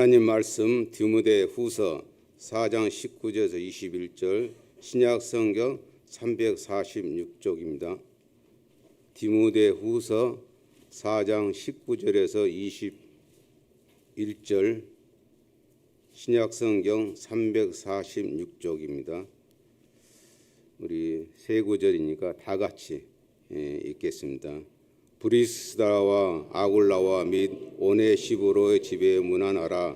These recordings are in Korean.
하나님 말씀 디모데 후서 4장 19절에서 21절 신약 성경 346쪽입니다. 디모데 후서 4장 19절에서 21절 신약 성경 346쪽입니다. 우리 세 구절이니까 다 같이 읽겠습니다. 브리스다와 아굴라와 및 오네시보로의 집에 문안하라.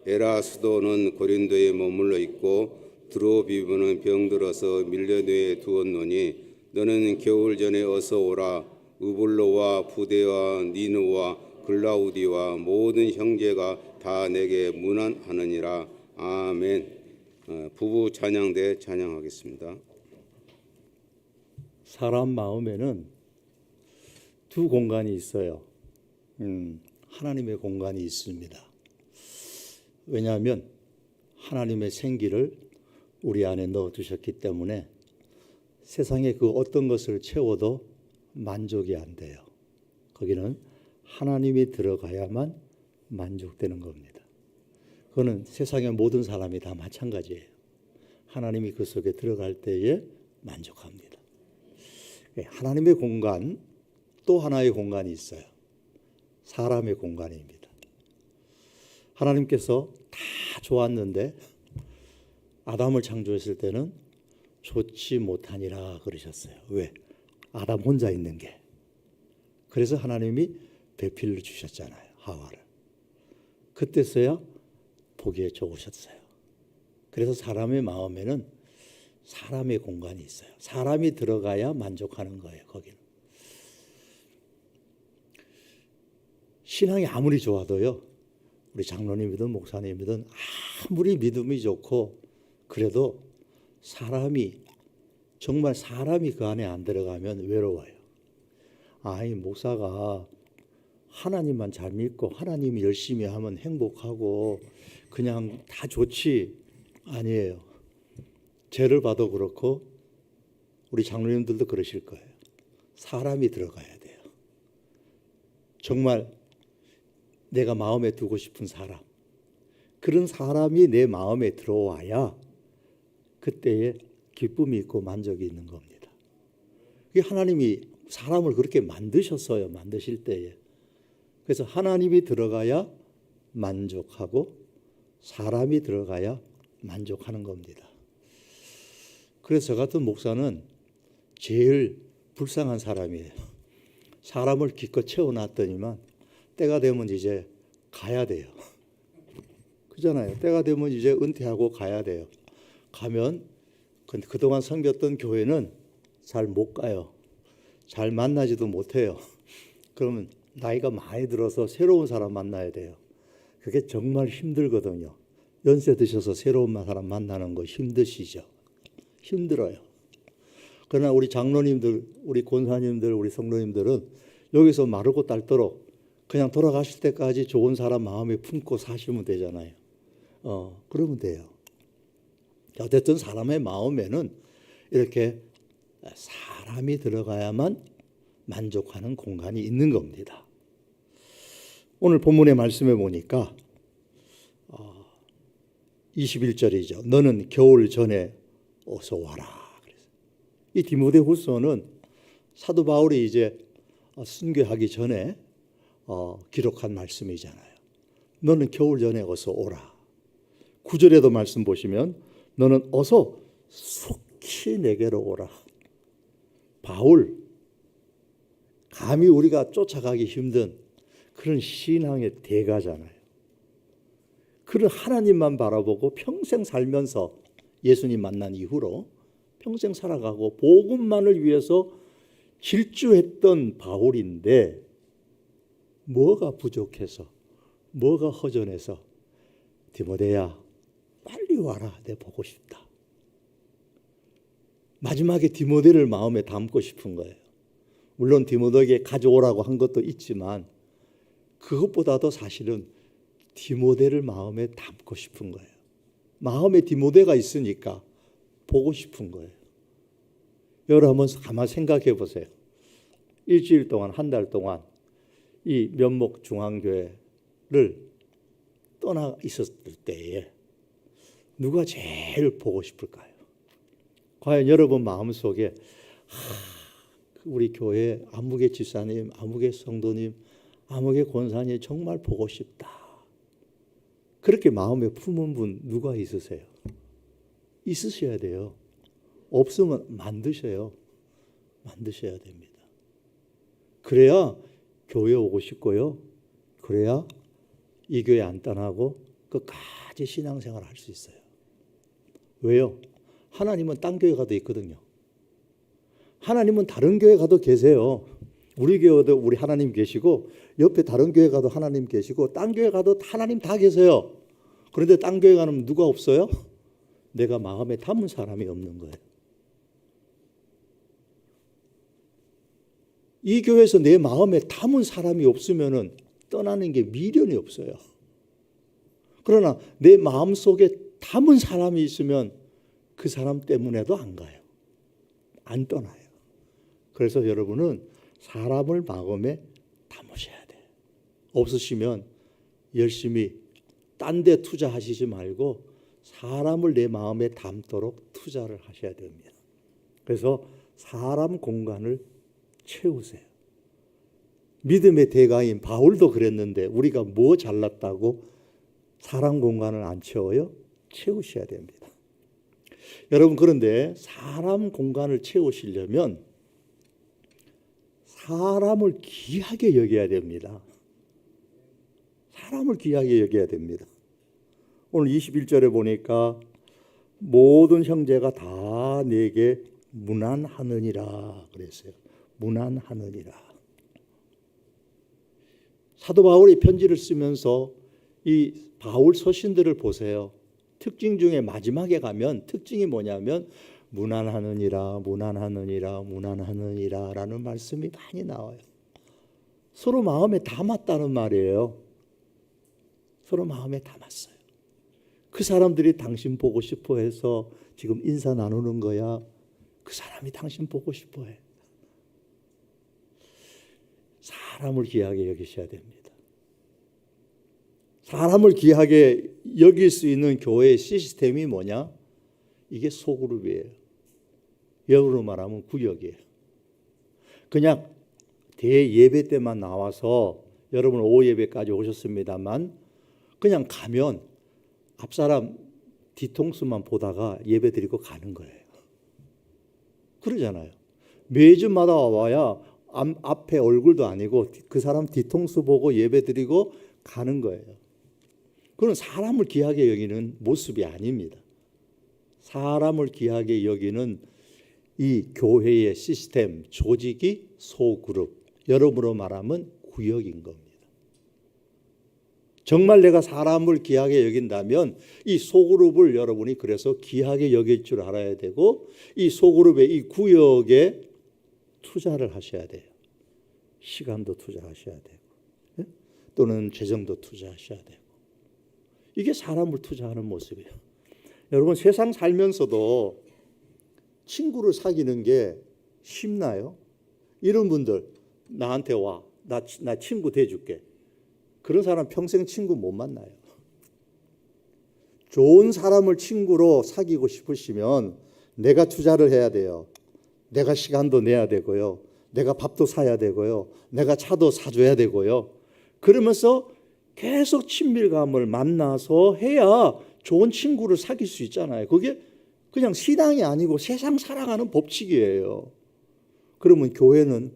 에라스도는 고린도에 머물러 있고 드로비브는 병들어서 밀려내어 두었노니 너는 겨울 전에 어서 오라. 우블로와 부데와 니누와 글라우디와 모든 형제가 다 내게 문안하느니라. 아멘. 부부 찬양대 찬양하겠습니다. 사람 마음에는 두 공간이 있어요. 하나님의 공간이 있습니다. 왜냐하면 하나님의 생기를 우리 안에 넣어두셨기 때문에 세상에 그 어떤 것을 채워도 만족이 안 돼요. 거기는 하나님이 들어가야만 만족되는 겁니다. 그거는 세상의 모든 사람이 다 마찬가지예요. 하나님이 그 속에 들어갈 때에 만족합니다. 하나님의 공간, 또 하나의 공간이 있어요. 사람의 공간입니다. 하나님께서 다 좋았는데 아담을 창조했을 때는 좋지 못하니라 그러셨어요. 왜? 아담 혼자 있는 게. 그래서 하나님이 배필을 주셨잖아요. 하와를. 그때서야 보기에 좋으셨어요. 그래서 사람의 마음에는 사람의 공간이 있어요. 사람이 들어가야 만족하는 거예요. 거기는. 신앙이 아무리 좋아도요, 우리 장로님이든 목사님이든 아무리 믿음이 좋고 그래도 정말 사람이 그 안에 안 들어가면 외로워요. 이 목사가 하나님만 잘 믿고 하나님이 열심히 하면 행복하고 그냥 다 좋지. 아니에요. 죄를 봐도 그렇고 우리 장로님들도 그러실 거예요. 사람이 들어가야 돼요. 정말 내가 마음에 두고 싶은 사람, 그런 사람이 내 마음에 들어와야 그때에 기쁨이 있고 만족이 있는 겁니다. 하나님이 사람을 그렇게 만드셨어요. 만드실 때에. 그래서 하나님이 들어가야 만족하고 사람이 들어가야 만족하는 겁니다. 그래서 저 같은 목사는 제일 불쌍한 사람이에요. 사람을 기껏 채워놨더니만 때가 되면 이제 가야 돼요. 그잖아요. 때가 되면 이제 은퇴하고 가야 돼요. 가면 그동안 섬겼던 교회는 잘 못 가요. 잘 만나지도 못해요. 그러면 나이가 많이 들어서 새로운 사람 만나야 돼요. 그게 정말 힘들거든요. 연세 드셔서 새로운 사람 만나는 거 힘드시죠? 힘들어요. 그러나 우리 장로님들, 우리 권사님들, 우리 성도님들은 여기서 마르고 닳도록 그냥 돌아가실 때까지 좋은 사람 마음에 품고 사시면 되잖아요. 그러면 돼요. 어쨌든 사람의 마음에는 이렇게 사람이 들어가야만 만족하는 공간이 있는 겁니다. 오늘 본문의 말씀에 보니까 21절이죠. 너는 겨울 전에 어서 와라. 이 디모데 후서는 사도 바울이 이제 순교하기 전에 기록한 말씀이잖아요. 너는 겨울 전에 어서 오라. 9절에도 말씀 보시면 너는 어서 속히 내게로 오라. 바울, 감히 우리가 쫓아가기 힘든 그런 신앙의 대가잖아요. 그런 하나님만 바라보고 평생 살면서 예수님 만난 이후로 평생 살아가고 복음만을 위해서 질주했던 바울인데 뭐가 부족해서, 뭐가 허전해서 디모데야 빨리 와라. 내 보고 싶다. 마지막에 디모데를 마음에 담고 싶은 거예요. 물론 디모데에게 가져오라고 한 것도 있지만 그것보다도 사실은 디모데를 마음에 담고 싶은 거예요. 마음에 디모데가 있으니까 보고 싶은 거예요. 여러분 한번 가만 생각해 보세요. 일주일 동안, 한 달 동안 이 면목 중앙교회를 떠나 있었을 때에 누가 제일 보고 싶을까요? 과연 여러분 마음속에 우리 교회 아무개 집사님, 아무개 성도님, 아무개 권사님 정말 보고 싶다. 그렇게 마음에 품은 분 누가 있으세요? 있으셔야 돼요. 없으면 만드셔야 됩니다. 그래야 교회 오고 싶고요. 그래야 이 교회 안 떠나고 끝까지 신앙생활을 할 수 있어요. 왜요? 하나님은 딴 교회 가도 있거든요. 하나님은 다른 교회 가도 계세요. 우리 교회도 우리 하나님 계시고 옆에 다른 교회 가도 하나님 계시고 딴 교회 가도 하나님 다 계세요. 그런데 딴 교회 가면 누가 없어요? 내가 마음에 담은 사람이 없는 거예요. 이 교회에서 내 마음에 담은 사람이 없으면 떠나는 게 미련이 없어요. 그러나 내 마음속에 담은 사람이 있으면 그 사람 때문에도 안 가요. 안 떠나요. 그래서 여러분은 사람을 마음에 담으셔야 돼요. 없으시면 열심히 딴 데 투자하시지 말고 사람을 내 마음에 담도록 투자를 하셔야 됩니다. 그래서 사람 공간을 채우세요. 믿음의 대가인 바울도 그랬는데 우리가 뭐 잘났다고 사람 공간을 안 채워요? 채우셔야 됩니다. 여러분 그런데 사람 공간을 채우시려면 사람을 귀하게 여겨야 됩니다. 사람을 귀하게 여겨야 됩니다. 오늘 21절에 보니까 모든 형제가 다 내게 문안하느니라 그랬어요. 문안하느니라. 사도 바울이 편지를 쓰면서 이 바울 서신들을 보세요. 특징 중에 마지막에 가면 특징이 뭐냐면 문안하느니라, 문안하느니라, 문안하느니라 라는 말씀이 많이 나와요. 서로 마음에 담았다는 말이에요. 서로 마음에 담았어요. 그 사람들이 당신 보고 싶어 해서 지금 인사 나누는 거야. 그 사람이 당신 보고 싶어 해. 사람을 귀하게 여기셔야 됩니다. 사람을 귀하게 여길 수 있는 교회의 시스템이 뭐냐? 이게 소그룹이에요. 영어로 말하면 구역이에요. 그냥 대예배 때만 나와서 여러분 오후 예배까지 오셨습니다만 그냥 가면 앞사람 뒤통수만 보다가 예배 드리고 가는 거예요. 그러잖아요. 매주마다 와봐야 앞에 얼굴도 아니고 그 사람 뒤통수 보고 예배 드리고 가는 거예요. 그건 사람을 귀하게 여기는 모습이 아닙니다. 사람을 귀하게 여기는 이 교회의 시스템, 조직이 소그룹, 여러분으로 말하면 구역인 겁니다. 정말 내가 사람을 귀하게 여긴다면 이 소그룹을 여러분이 그래서 귀하게 여길 줄 알아야 되고 이 소그룹의 이 구역에 투자를 하셔야 돼요. 시간도 투자하셔야 되고 또는 재정도 투자하셔야 되고 이게 사람을 투자하는 모습이에요. 여러분 세상 살면서도 친구를 사귀는 게 쉽나요? 이런 분들 나한테 와. 나 친구 돼줄게. 그런 사람 평생 친구 못 만나요. 좋은 사람을 친구로 사귀고 싶으시면 내가 투자를 해야 돼요. 내가 시간도 내야 되고요. 내가 밥도 사야 되고요. 내가 차도 사줘야 되고요. 그러면서 계속 친밀감을 만나서 해야 좋은 친구를 사귈 수 있잖아요. 그게 그냥 신앙이 아니고 세상 살아가는 법칙이에요. 그러면 교회는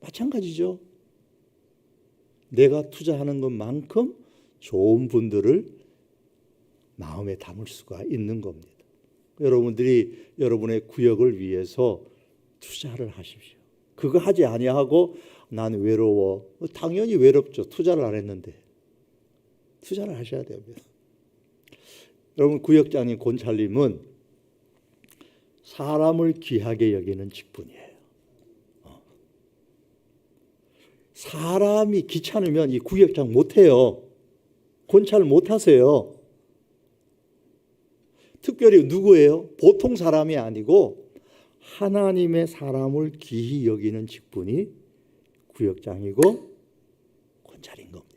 마찬가지죠. 내가 투자하는 것만큼 좋은 분들을 마음에 담을 수가 있는 겁니다. 여러분들이 여러분의 구역을 위해서 투자를 하십시오. 그거 하지 아니하고 난 외로워. 당연히 외롭죠. 투자를 안 했는데. 투자를 하셔야 됩니다. 여러분 구역장인 권찰님은 사람을 귀하게 여기는 직분이에요. 사람이 귀찮으면 이 구역장 못해요. 권찰 못하세요. 특별히 누구예요? 보통 사람이 아니고 하나님의 사람을 귀히 여기는 직분이 구역장이고 권찰인 겁니다.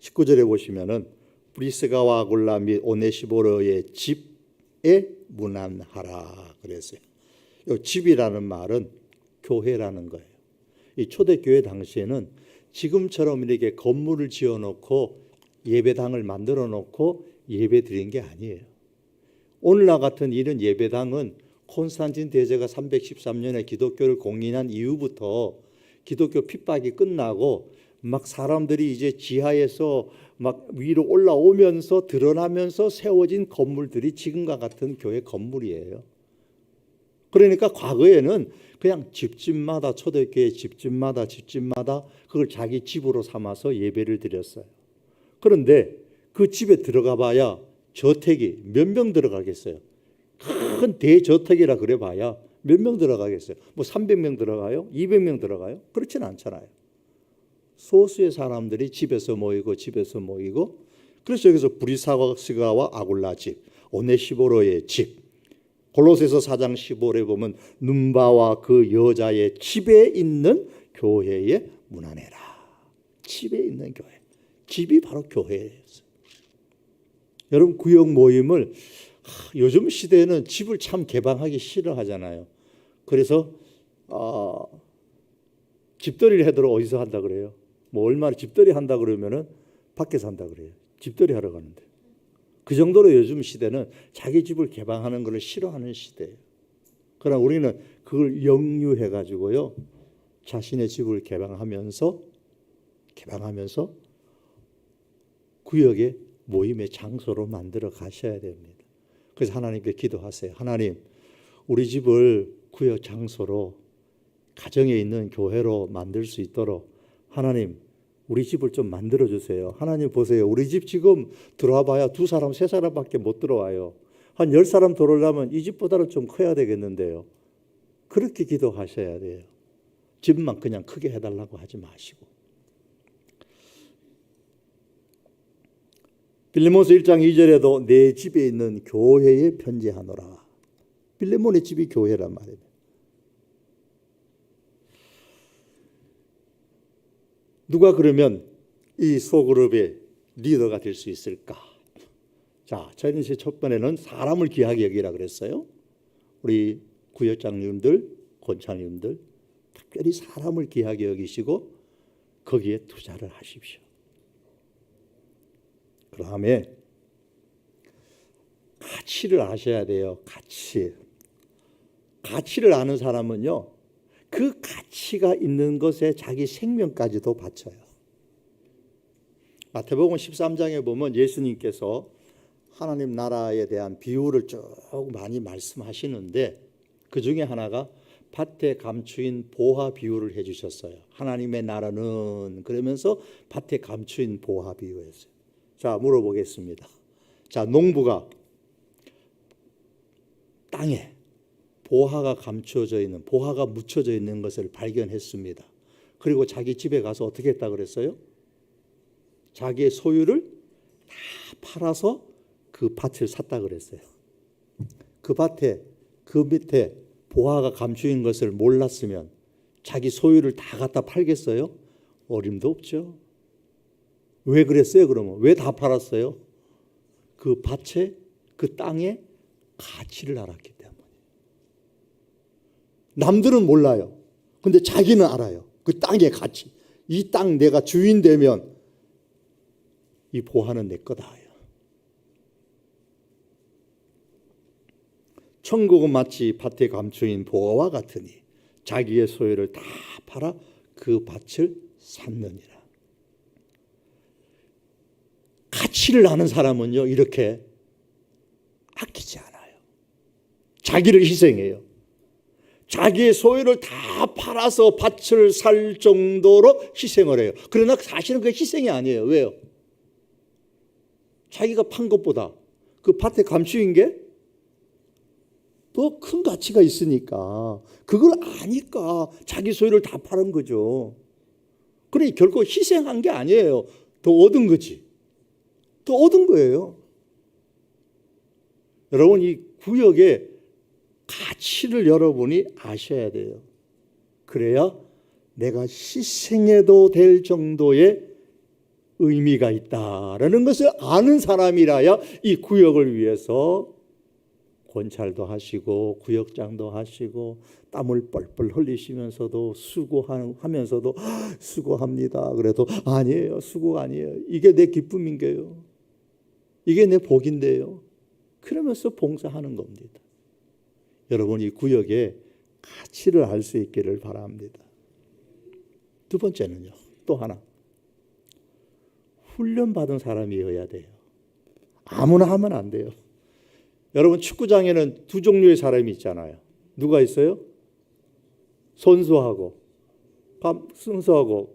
19절에 보시면은 브리스가와 아굴라 및 오네시보로의 집에 문안하라 그랬어요. 이 집이라는 말은 교회라는 거예요. 이 초대교회 당시에는 지금처럼 이렇게 건물을 지어놓고 예배당을 만들어 놓고 예배 드린 게 아니에요. 오늘날 같은 이런 예배당은 콘스탄틴 대제가 313년에 기독교를 공인한 이후부터 기독교 핍박이 끝나고 막 사람들이 이제 지하에서 막 위로 올라오면서 드러나면서 세워진 건물들이 지금과 같은 교회 건물이에요. 그러니까 과거에는 그냥 집집마다 초대교회 집집마다 그걸 자기 집으로 삼아서 예배를 드렸어요. 그런데 그 집에 들어가 봐야 저택이 몇 명 들어가겠어요? 큰 대저택이라 그래 봐야 몇 명 들어가겠어요? 뭐 300명 들어가요? 200명 들어가요? 그렇지는 않잖아요. 소수의 사람들이 집에서 모이고 그래서 여기서 브리스가와 아굴라 집, 오네시보로의 집, 골로새서 4장 15절에 보면 눈바와 그 여자의 집에 있는 교회에 문안해라. 집에 있는 교회. 집이 바로 교회예요. 여러분 구역 모임을 요즘 시대에는 집을 참 개방하기 싫어하잖아요. 그래서 집들이를 하도록 어디서 한다 그래요? 뭐 얼마나 집들이 한다 그러면은 밖에서 한다 그래요. 집들이 하러 가는데. 그 정도로 요즘 시대는 자기 집을 개방하는 것을 싫어하는 시대예요. 그러나 우리는 그걸 역류해 가지고요. 자신의 집을 개방하면서 구역의 모임의 장소로 만들어 가셔야 됩니다. 그래서 하나님께 기도하세요. 하나님, 우리 집을 구역 장소로 가정에 있는 교회로 만들 수 있도록 하나님 우리 집을 좀 만들어 주세요. 하나님 보세요. 우리 집 지금 들어와 봐야 2사람 3사람밖에 못 들어와요. 한 10사람 들어오려면 이 집보다는 좀 커야 되겠는데요. 그렇게 기도하셔야 돼요. 집만 그냥 크게 해달라고 하지 마시고. 빌레몬서 1장 2절에도 내 집에 있는 교회에 편지하노라. 빌레몬의 집이 교회란 말이에요. 누가 그러면 이 소그룹의 리더가 될 수 있을까? 자, 저희는 첫 번에는 사람을 귀하게 여기라 그랬어요. 우리 구역장님들, 권장님들 특별히 사람을 귀하게 여기시고 거기에 투자를 하십시오. 그 다음에 가치를 아셔야 돼요. 가치를 아는 사람은요, 그 가치가 있는 것에 자기 생명까지도 바쳐요. 마태복음 13장에 보면 예수님께서 하나님 나라에 대한 비유를 쭉 많이 말씀하시는데 그 중에 하나가 밭에 감추인 보화 비유를 해주셨어요. 하나님의 나라는 그러면서 밭에 감추인 보화 비유였어요. 자, 물어보겠습니다. 자, 농부가 땅에 보화가 감추어져 있는, 보화가 묻혀져 있는 것을 발견했습니다. 그리고 자기 집에 가서 어떻게 했다 그랬어요? 자기의 소유를 다 팔아서 그 밭을 샀다 그랬어요. 그 밭에, 그 밑에 보화가 감추인 것을 몰랐으면 자기 소유를 다 갖다 팔겠어요? 어림도 없죠. 왜 그랬어요, 그러면? 왜 다 팔았어요? 그 밭에, 그 땅에 가치를 알았기 때문에. 남들은 몰라요. 근데 자기는 알아요. 그 땅의 가치. 이 땅 내가 주인 되면 이 보화는 내 거다. 천국은 마치 밭에 감추인 보화와 같으니 자기의 소유를 다 팔아 그 밭을 샀느니라. 가치를 아는 사람은요, 이렇게 아끼지 않아요. 자기를 희생해요. 자기의 소유를 다 팔아서 밭을 살 정도로 희생을 해요. 그러나 사실은 그게 희생이 아니에요. 왜요? 자기가 판 것보다 그 밭에 감추인 게 더 큰 가치가 있으니까, 그걸 아니까 자기 소유를 다 파는 거죠. 그러니 결코 희생한 게 아니에요. 더 얻은 거지. 더 얻은 거예요. 여러분, 이 구역의 가치를 여러분이 아셔야 돼요. 그래야 내가 희생해도 될 정도의 의미가 있다라는 것을 아는 사람이라야 이 구역을 위해서 권찰도 하시고 구역장도 하시고 땀을 뻘뻘 흘리시면서도 수고하면서도 수고합니다. 그래도 아니에요. 수고가 아니에요. 이게 내 기쁨인데요. 이게 내 복인데요. 그러면서 봉사하는 겁니다. 여러분 이 구역의 가치를 알 수 있기를 바랍니다. 두 번째는요. 또 하나. 훈련받은 사람이어야 돼요. 아무나 하면 안 돼요. 여러분 축구장에는 두 종류의 사람이 있잖아요. 누가 있어요? 선수하고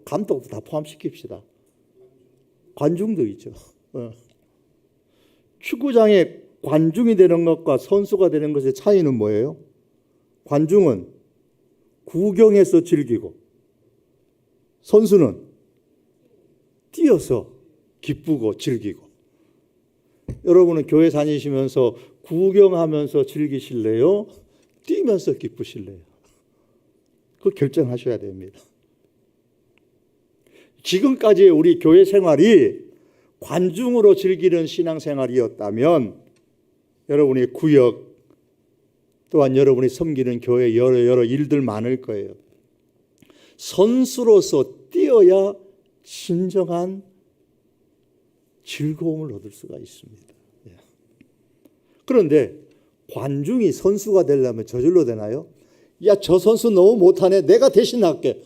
감독도 다 포함시킵시다. 관중도 있죠. 축구장에 관중이 되는 것과 선수가 되는 것의 차이는 뭐예요? 관중은 구경해서 즐기고 선수는 뛰어서 기쁘고 즐기고. 여러분은 교회 다니시면서 구경하면서 즐기실래요? 뛰면서 기쁘실래요? 그거 결정하셔야 됩니다. 지금까지의 우리 교회 생활이 관중으로 즐기는 신앙생활이었다면 여러분의 구역 또한 여러분이 섬기는 교회 여러 일들 많을 거예요. 선수로서 뛰어야 진정한 즐거움을 얻을 수가 있습니다. 그런데 관중이 선수가 되려면 저절로 되나요? 야, 저 선수 너무 못하네. 내가 대신 할게.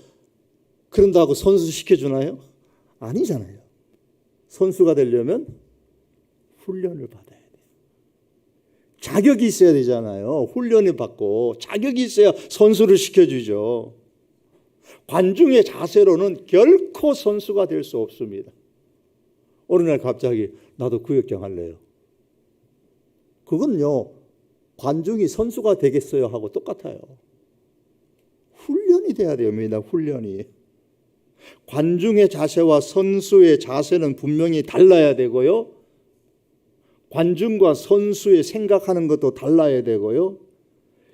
그런다고 선수 시켜주나요? 아니잖아요. 선수가 되려면 훈련을 받아야 돼요. 자격이 있어야 되잖아요. 훈련을 받고 자격이 있어야 선수를 시켜주죠. 관중의 자세로는 결코 선수가 될 수 없습니다. 어느 날 갑자기 나도 구역장 할래요. 그건요, 관중이 선수가 되겠어요 하고 똑같아요. 훈련이 돼야 됩니다. 훈련이. 관중의 자세와 선수의 자세는 분명히 달라야 되고요. 관중과 선수의 생각하는 것도 달라야 되고요.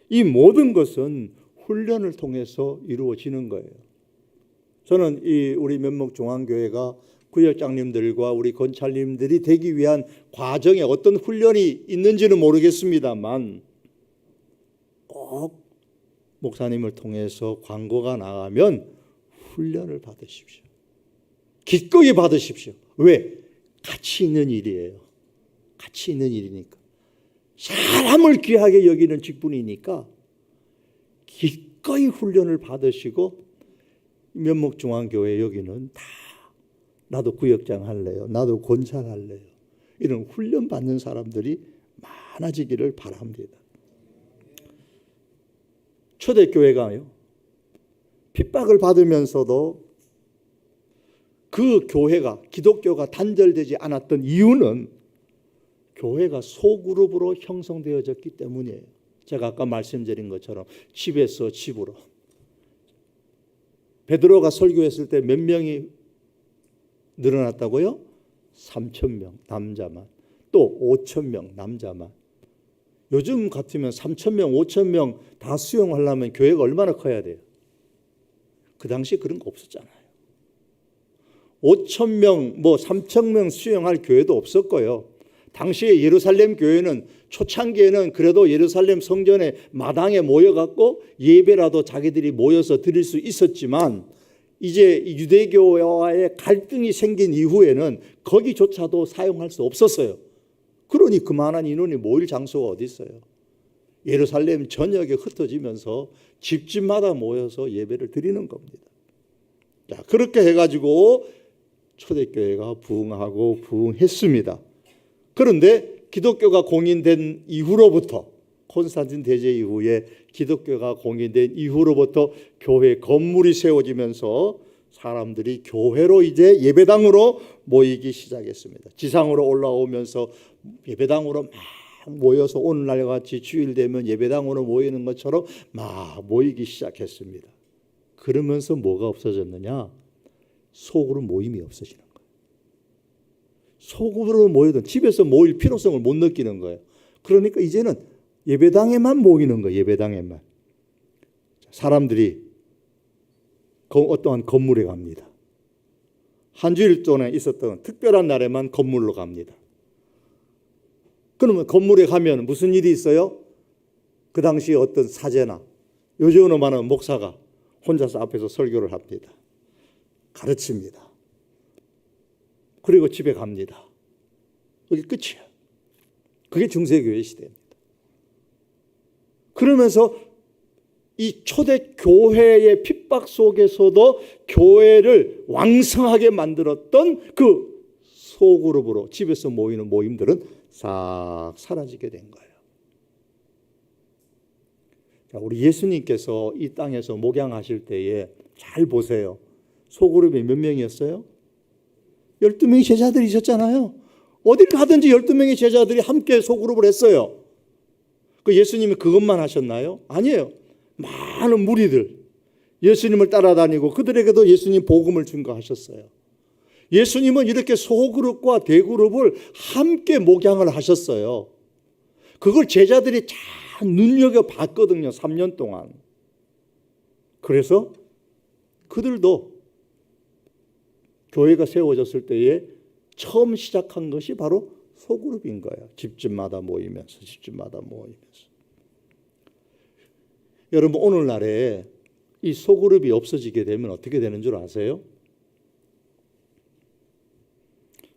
이 모든 것은 훈련을 통해서 이루어지는 거예요. 저는 이 우리 면목중앙교회가 구역장님들과 우리 권찰님들이 되기 위한 과정에 어떤 훈련이 있는지는 모르겠습니다만 꼭 목사님을 통해서 광고가 나가면 훈련을 받으십시오. 기꺼이 받으십시오. 왜? 가치 있는 일이에요. 가치 있는 일이니까. 사람을 귀하게 여기는 직분이니까 기꺼이 훈련을 받으시고 면목중앙교회 여기는 다 나도 구역장 할래요. 나도 권찰 할래요. 이런 훈련 받는 사람들이 많아지기를 바랍니다. 초대교회가요. 핍박을 받으면서도 그 교회가 기독교가 단절되지 않았던 이유는 교회가 소그룹으로 형성되어졌기 때문이에요. 제가 아까 말씀드린 것처럼 집에서 집으로. 베드로가 설교했을 때 몇 명이 늘어났다고요? 3,000명 남자만. 또 5,000명 남자만. 요즘 같으면 3,000명, 5,000명 다 수용하려면 교회가 얼마나 커야 돼요? 그 당시에 그런 거 없었잖아요. 5,000명, 3,000명 수용할 교회도 없었고요. 당시에 예루살렘 교회는 초창기에는 그래도 예루살렘 성전의 마당에 모여갖고 예배라도 자기들이 모여서 드릴 수 있었지만 이제 유대교와의 갈등이 생긴 이후에는 거기조차도 사용할 수 없었어요. 그러니 그만한 인원이 모일 장소가 어디 있어요? 예루살렘 전역에 흩어지면서 집집마다 모여서 예배를 드리는 겁니다. 자, 그렇게 해가지고 초대교회가 부흥하고 부흥했습니다. 그런데 기독교가 공인된 이후로부터 콘스탄틴 대제 이후에 기독교가 공인된 이후로부터 교회 건물이 세워지면서 사람들이 교회로 이제 예배당으로 모이기 시작했습니다. 지상으로 올라오면서 예배당으로 막 모여서 오늘날 같이 주일 되면 예배당으로 모이는 것처럼 막 모이기 시작했습니다. 그러면서 뭐가 없어졌느냐? 소그룹 모임이 없어지는 거예요. 소그룹으로 모이던 집에서 모일 필요성을 못 느끼는 거예요. 그러니까 이제는 예배당에만 모이는 거예요. 예배당에만. 사람들이 어떠한 건물에 갑니다. 한 주일 동안 있었던 특별한 날에만 건물로 갑니다. 그러면 건물에 가면 무슨 일이 있어요? 그 당시 어떤 사제나 요즘은 많은 목사가 혼자서 앞에서 설교를 합니다. 가르칩니다. 그리고 집에 갑니다. 그게 끝이야. 그게 중세교회 시대입니다. 그러면서 이 초대 교회의 핍박 속에서도 교회를 왕성하게 만들었던 그 소그룹으로 집에서 모이는 모임들은 싹 사라지게 된 거예요. 자, 우리 예수님께서 이 땅에서 목양하실 때에 잘 보세요. 소그룹이 몇 명이었어요? 12명의 제자들이 있었잖아요. 어딜 가든지 12명의 제자들이 함께 소그룹을 했어요. 그 예수님이 그것만 하셨나요? 아니에요. 많은 무리들 예수님을 따라다니고 그들에게도 예수님 복음을 증거하셨어요. 예수님은 이렇게 소그룹과 대그룹을 함께 목양을 하셨어요. 그걸 제자들이 잘 눈여겨봤거든요. 3년 동안. 그래서 그들도 교회가 세워졌을 때에 처음 시작한 것이 바로 소그룹인 거예요. 집집마다 모이면서. 여러분, 오늘날에 이 소그룹이 없어지게 되면 어떻게 되는 줄 아세요?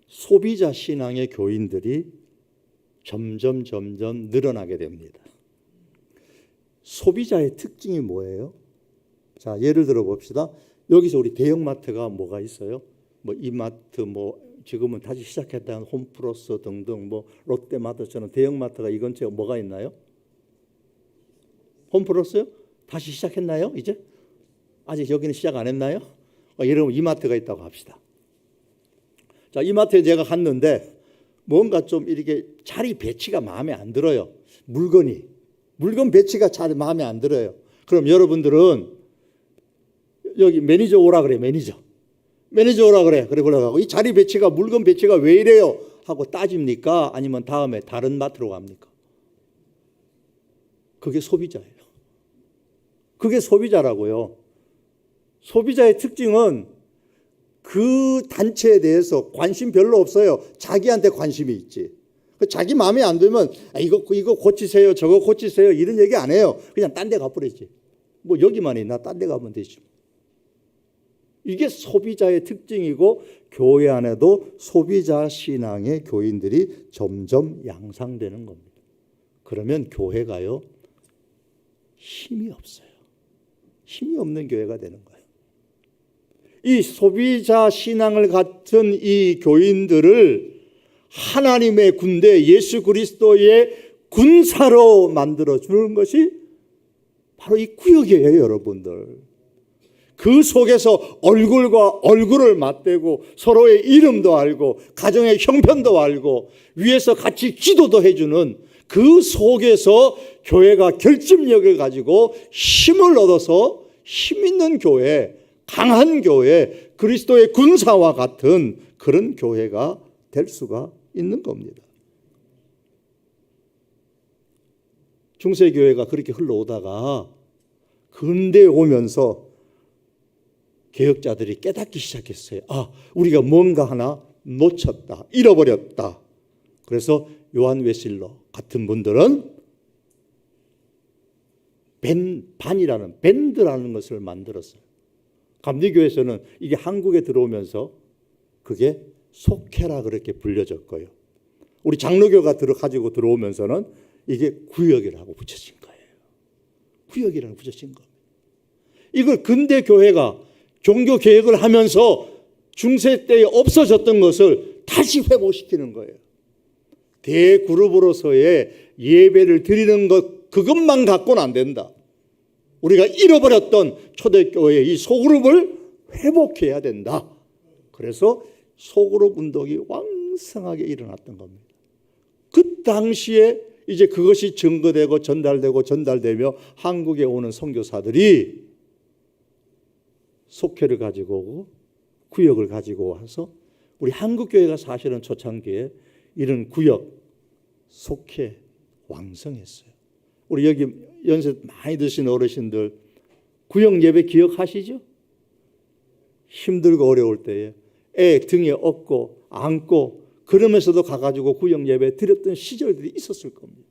소비자 신앙의 교인들이 점점 늘어나게 됩니다. 소비자의 특징이 뭐예요? 자, 예를 들어 봅시다. 여기서 우리 대형마트가 뭐가 있어요? 뭐 이마트, 뭐 지금은 다시 시작했다는 홈플러스 등등, 뭐 롯데마트처럼 대형마트가 이 근처에 뭐가 있나요? 홈플러스요? 다시 시작했나요? 이제? 아직 여기는 시작 안 했나요? 여러분, 이마트가 있다고 합시다. 자, 이마트에 제가 갔는데 뭔가 좀 이렇게 자리 배치가 마음에 안 들어요. 물건 배치가 잘 마음에 안 들어요. 그럼 여러분들은 여기 매니저 오라 그래. 매니저 오라 그래. 그래 올라가고 이 자리 배치가 물건 배치가 왜 이래요? 하고 따집니까? 아니면 다음에 다른 마트로 갑니까? 그게 소비자예요. 그게 소비자라고요. 소비자의 특징은 그 단체에 대해서 관심 별로 없어요. 자기한테 관심이 있지. 자기 마음에 안 들면 이거 고치세요, 저거 고치세요 이런 얘기 안 해요. 그냥 딴 데 가버리지. 뭐 여기만 있나 딴 데 가면 되지. 이게 소비자의 특징이고 교회 안에도 소비자 신앙의 교인들이 점점 양상되는 겁니다. 그러면 교회가요 힘이 없어요. 힘이 없는 교회가 되는 거예요. 이 소비자 신앙을 갖춘 이 교인들을 하나님의 군대 예수 그리스도의 군사로 만들어 주는 것이 바로 이 구역이에요, 여러분들. 그 속에서 얼굴과 얼굴을 맞대고 서로의 이름도 알고 가정의 형편도 알고 위에서 같이 기도도 해주는 그 속에서 교회가 결집력을 가지고 힘을 얻어서 힘 있는 교회, 강한 교회, 그리스도의 군사와 같은 그런 교회가 될 수가 있는 겁니다. 중세교회가 그렇게 흘러오다가 근대에 오면서 개혁자들이 깨닫기 시작했어요. 우리가 뭔가 하나 놓쳤다, 잃어버렸다. 그래서 요한 웨슬러 같은 분들은 반이라는 밴드라는 것을 만들었어요. 감리교에서는 이게 한국에 들어오면서 그게 속회라 그렇게 불려졌고요. 우리 장로교가 가지고 들어오면서는 이게 구역이라고 붙여진 거예요. 구역이라고 붙여진 겁니다. 이걸 근대 교회가 종교 개혁을 하면서 중세 때에 없어졌던 것을 다시 회복시키는 거예요. 대그룹으로서의 예배를 드리는 것 그것만 갖고는 안 된다. 우리가 잃어버렸던 초대교회의 이 소그룹을 회복해야 된다. 그래서 소그룹 운동이 왕성하게 일어났던 겁니다. 그 당시에 이제 그것이 증거되고 전달되며 한국에 오는 선교사들이 속회를 가지고 오고 구역을 가지고 와서 우리 한국교회가 사실은 초창기에 이런 구역, 속회 왕성했어요. 우리 여기 연세 많이 드신 어르신들 구역 예배 기억하시죠? 힘들고 어려울 때에 애 등에 업고 안고 그러면서도 가가지고 구역 예배 드렸던 시절들이 있었을 겁니다.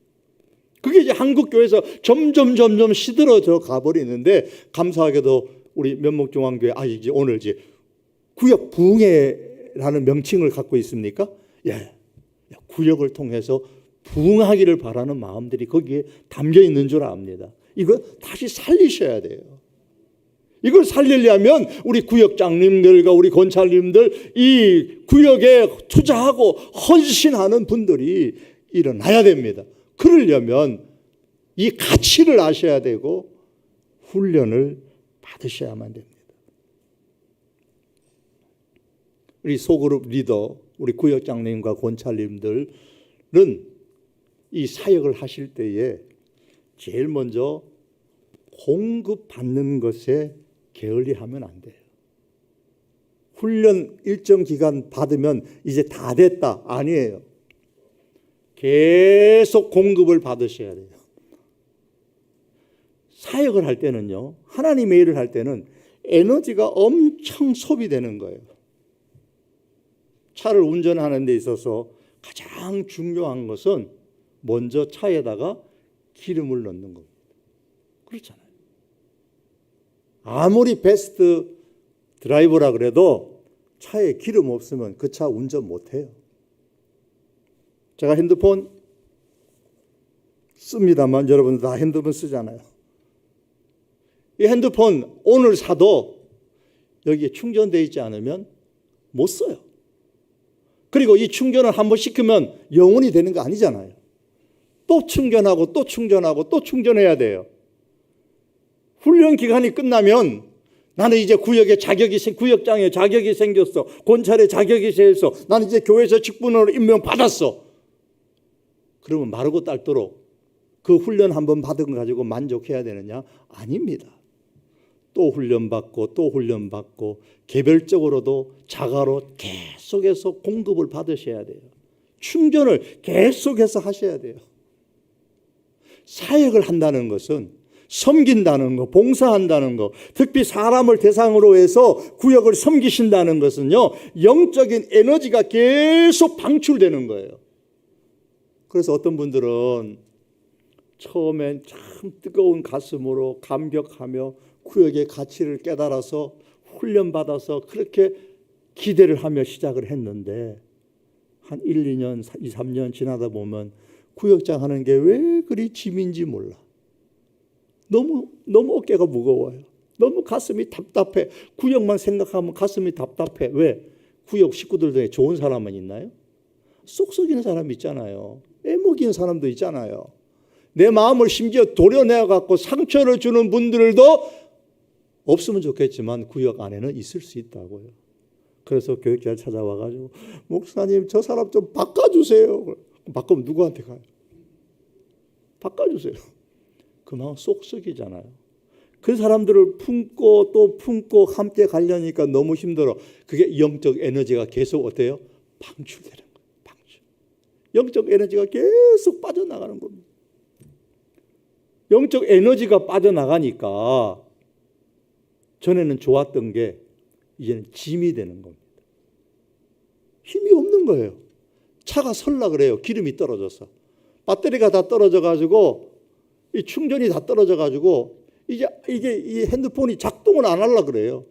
그게 이제 한국 교회에서 점점 시들어져 가버리는데, 감사하게도 우리 면목중앙교회 이제 오늘 이제 구역 부흥회라는 명칭을 갖고 있습니까? 예, 구역을 통해서 부흥하기를 바라는 마음들이 거기에 담겨 있는 줄 압니다. 이거 다시 살리셔야 돼요. 이걸 살리려면 우리 구역장님들과 우리 권찰님들, 이 구역에 투자하고 헌신하는 분들이 일어나야 됩니다. 그러려면 이 가치를 아셔야 되고 훈련을 받으셔야만 됩니다. 우리 소그룹 리더, 우리 구역장님과 권찰님들은 이 사역을 하실 때에 제일 먼저 공급받는 것에 게을리하면 안 돼요. 훈련 일정 기간 받으면 이제 다 됐다, 아니에요. 계속 공급을 받으셔야 돼요. 사역을 할 때는요, 하나님의 일을 할 때는 에너지가 엄청 소비되는 거예요. 차를 운전하는 데 있어서 가장 중요한 것은 먼저 차에다가 기름을 넣는 겁니다. 그렇잖아요. 아무리 베스트 드라이버라 그래도 차에 기름 없으면 그 차 운전 못해요. 제가 핸드폰 씁니다만 여러분들 다 핸드폰 쓰잖아요. 이 핸드폰 오늘 사도 여기에 충전되어 있지 않으면 못 써요. 그리고 이 충전을 한번 시키면 영원히 되는 거 아니잖아요. 또 충전하고 또 충전하고 또 충전해야 돼요. 훈련 기간이 끝나면 나는 이제 구역장에 자격이 생겼어. 권찰에 자격이 생겼어. 나는 이제 교회에서 직분으로 임명받았어. 그러면 마르고 닳도록 그 훈련 한번 받은 거 가지고 만족해야 되느냐? 아닙니다. 또 훈련받고 또 훈련받고 개별적으로도 자가로 계속해서 공급을 받으셔야 돼요. 충전을 계속해서 하셔야 돼요. 사역을 한다는 것은, 섬긴다는 거, 봉사한다는 거, 특히 사람을 대상으로 해서 구역을 섬기신다는 것은요, 영적인 에너지가 계속 방출되는 거예요. 그래서 어떤 분들은 처음엔 참 뜨거운 가슴으로 감격하며 구역의 가치를 깨달아서 훈련받아서 그렇게 기대를 하며 시작을 했는데 한 1, 2년, 2, 3년 지나다 보면 구역장 하는 게 왜 그리 짐인지 몰라. 너무 어깨가 무거워요. 너무 가슴이 답답해. 구역만 생각하면 가슴이 답답해. 왜? 구역 식구들 중에 좋은 사람은 있나요? 쏙 썩이는 사람이 있잖아요. 애먹이는 사람도 있잖아요. 내 마음을 심지어 도려내갖고 상처를 주는 분들도 없으면 좋겠지만 구역 안에는 있을 수 있다고요. 그래서 교육자를 찾아와가지고 목사님 저 사람 좀 바꿔주세요. 바꾸면 누구한테 가요? 바꿔주세요. 그 마음 쏙 썩이잖아요. 그 사람들을 품고 또 품고 함께 가려니까 너무 힘들어. 그게 영적 에너지가 계속 어때요? 방출되는 거예요. 방출. 영적 에너지가 계속 빠져나가는 겁니다. 영적 에너지가 빠져나가니까 전에는 좋았던 게 이제는 짐이 되는 겁니다. 힘이 없는 거예요. 차가 설라 그래요. 기름이 떨어져서. 배터리가 다 떨어져가지고 이 충전이 다 떨어져가지고 이게 이 핸드폰이 작동을 안 하려 그래요.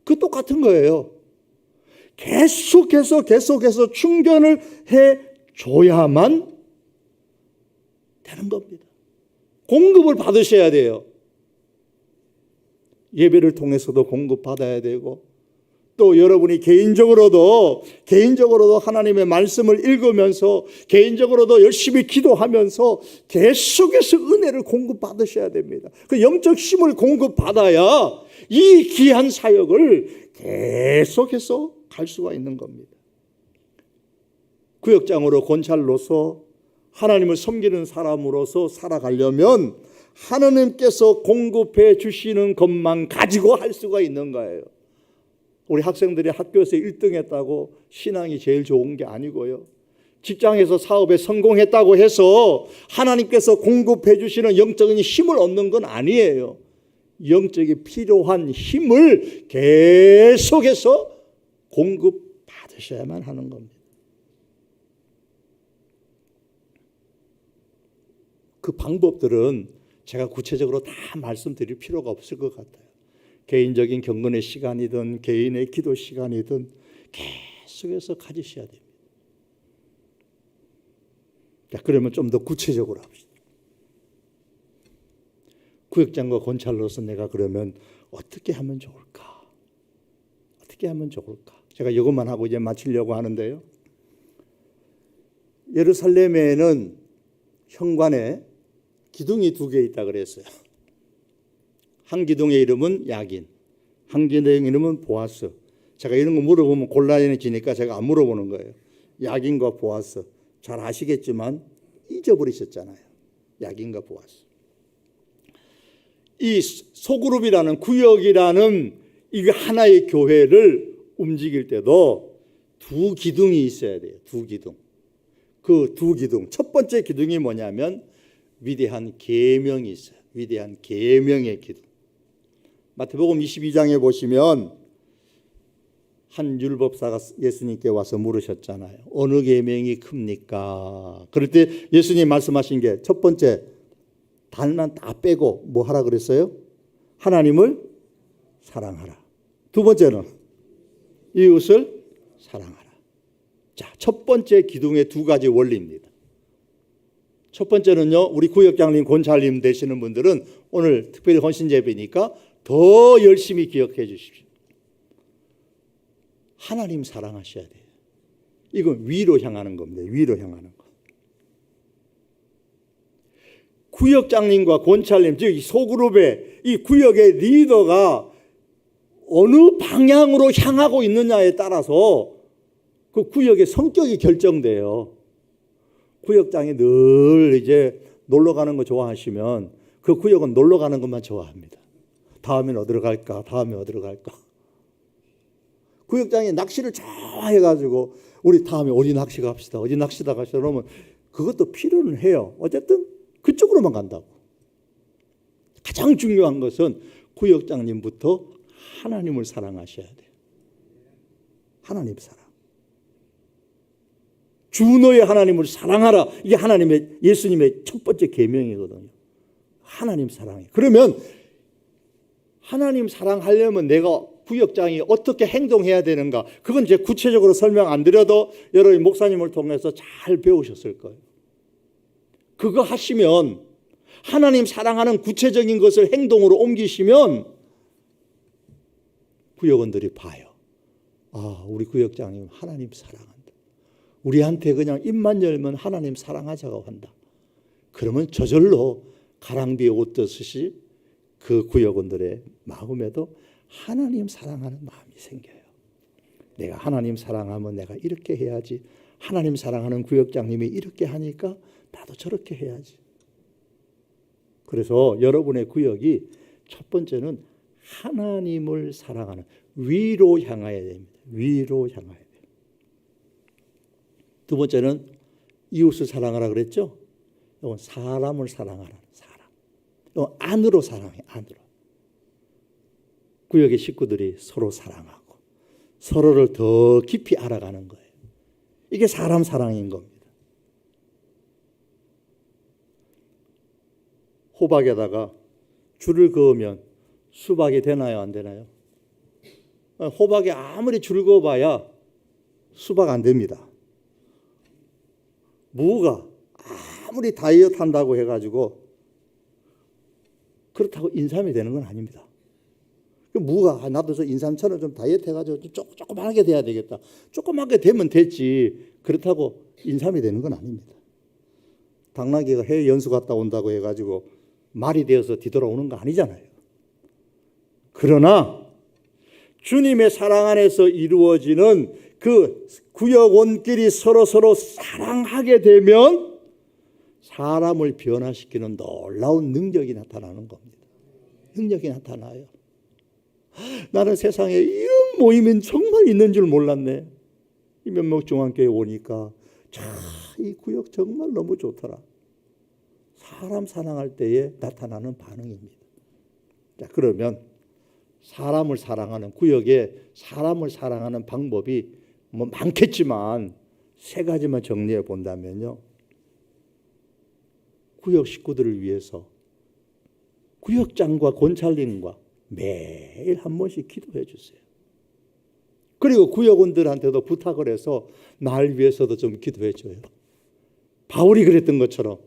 그 똑같은 거예요. 계속해서 충전을 해줘야만 되는 겁니다. 공급을 받으셔야 돼요. 예배를 통해서도 공급받아야 되고 또 여러분이 개인적으로도 하나님의 말씀을 읽으면서 개인적으로도 열심히 기도하면서 계속해서 은혜를 공급받으셔야 됩니다. 그 영적 힘을 공급받아야 이 귀한 사역을 계속해서 갈 수가 있는 겁니다. 구역장으로 권찰로서 하나님을 섬기는 사람으로서 살아가려면 하나님께서 공급해 주시는 것만 가지고 할 수가 있는 거예요. 우리 학생들이 학교에서 1등 했다고 신앙이 제일 좋은 게 아니고요. 직장에서 사업에 성공했다고 해서 하나님께서 공급해 주시는 영적인 힘을 얻는 건 아니에요. 영적이 필요한 힘을 계속해서 공급 받으셔야만 하는 겁니다. 그 방법들은 제가 구체적으로 다 말씀드릴 필요가 없을 것 같아요. 개인적인 경건의 시간이든 개인의 기도 시간이든 계속해서 가지셔야 됩니다. 자, 그러면 좀 더 구체적으로 합시다. 구역장과 권찰로서 내가 그러면 어떻게 하면 좋을까? 어떻게 하면 좋을까? 제가 이것만 하고 이제 마치려고 하는데요. 예루살렘에는 현관에 기둥이 2개 있다 그랬어요. 한 기둥의 이름은 야긴, 한 기둥의 이름은 보아스. 제가 이런 거 물어보면 곤란해지니까 제가 안 물어보는 거예요. 야긴과 보아스. 잘 아시겠지만 잊어버리셨잖아요. 야긴과 보아스. 이 소그룹이라는 구역이라는 이 하나의 교회를 움직일 때도 2 기둥이 있어야 돼요. 2 기둥. 그 2 기둥. 첫 번째 기둥이 뭐냐면 위대한 계명이 있어요. 위대한 계명의 기둥. 마태복음 22장에 보시면 한 율법사가 예수님께 와서 물으셨잖아요. 어느 계명이 큽니까? 그럴 때 예수님 말씀하신 게 첫 번째 단만 다 빼고 뭐 하라 그랬어요? 하나님을 사랑하라. 2 번째는 이웃을 사랑하라. 자, 첫 번째 기둥의 2가지 원리입니다. 첫 번째는요, 우리 구역장님, 권찰님 되시는 분들은 오늘 특별히 헌신예배니까 더 열심히 기억해 주십시오. 하나님 사랑하셔야 돼요. 이건 위로 향하는 겁니다. 위로 향하는 거. 구역장님과 권찰님, 즉 소그룹의 이 구역의 리더가 어느 방향으로 향하고 있느냐에 따라서 그 구역의 성격이 결정돼요. 구역장이 늘 이제 놀러 가는 거 좋아하시면 그 구역은 놀러 가는 것만 좋아합니다. 다음엔 어디로 갈까? 다음에 어디로 갈까? 구역장이 낚시를 좋아해가지고 우리 다음에 어디 낚시 갑시다. 어디 낚시다 갑시다. 그러면 그것도 필요는 해요. 어쨌든 그쪽으로만 간다고. 가장 중요한 것은 구역장님부터 하나님을 사랑하셔야 돼요. 하나님 사랑. 주 너의 하나님을 사랑하라. 이게 하나님의 예수님의 첫 번째 계명이거든요. 하나님 사랑해. 그러면 하나님 사랑하려면 내가 구역장이 어떻게 행동해야 되는가? 그건 이제 구체적으로 설명 안 드려도 여러분 목사님을 통해서 잘 배우셨을 거예요. 그거 하시면 하나님 사랑하는 구체적인 것을 행동으로 옮기시면 구역원들이 봐요. 아, 우리 구역장님 하나님 사랑한다. 우리한테 그냥 입만 열면 하나님 사랑하자고 한다. 그러면 저절로 가랑비에 옷 젖듯이 그 구역원들의 마음에도 하나님 사랑하는 마음이 생겨요. 내가 하나님 사랑하면 내가 이렇게 해야지. 하나님 사랑하는 구역장님이 이렇게 하니까 나도 저렇게 해야지. 그래서 여러분의 구역이 첫 번째는 하나님을 사랑하는 위로 향해야 됩니다. 위로 향해야 돼요. 2 번째는 이웃을 사랑하라 그랬죠? 이건 사람을 사랑하라. 사람. 이건 안으로 사랑해. 안으로. 구역의 식구들이 서로 사랑하고 서로를 더 깊이 알아가는 거예요. 이게 사람 사랑인 겁니다. 호박에다가 줄을 그으면 수박이 되나요? 안 되나요? 호박에 아무리 줄 그어봐야 수박 안 됩니다. 무가 아무리 다이어트 한다고 해가지고 그렇다고 인삼이 되는 건 아닙니다. 무가 나도 저 인삼처럼 좀 다이어트 해가지고 조그맣게 돼야 되겠다. 조그맣게 되면 됐지. 그렇다고 인삼이 되는 건 아닙니다. 당나귀가 해외 연수 갔다 온다고 해가지고 말이 되어서 뒤돌아오는 거 아니잖아요. 그러나 주님의 사랑 안에서 이루어지는 그 구역원끼리 서로 사랑하게 되면 사람을 변화시키는 놀라운 능력이 나타나는 겁니다. 능력이 나타나요. 나는 세상에 이런 모임은 정말 있는 줄 몰랐네. 이 면목중앙교회 오니까 이 구역 정말 너무 좋더라. 사람 사랑할 때에 나타나는 반응입니다. 자, 그러면 사람을 사랑하는 구역에 사람을 사랑하는 방법이 뭐 많겠지만 세 가지만 정리해 본다면요. 구역 식구들을 위해서 구역장과 권찰님과 매일 한 번씩 기도해 주세요. 그리고 구역원들한테도 부탁을 해서 날 위해서도 좀 기도해 줘요. 바울이 그랬던 것처럼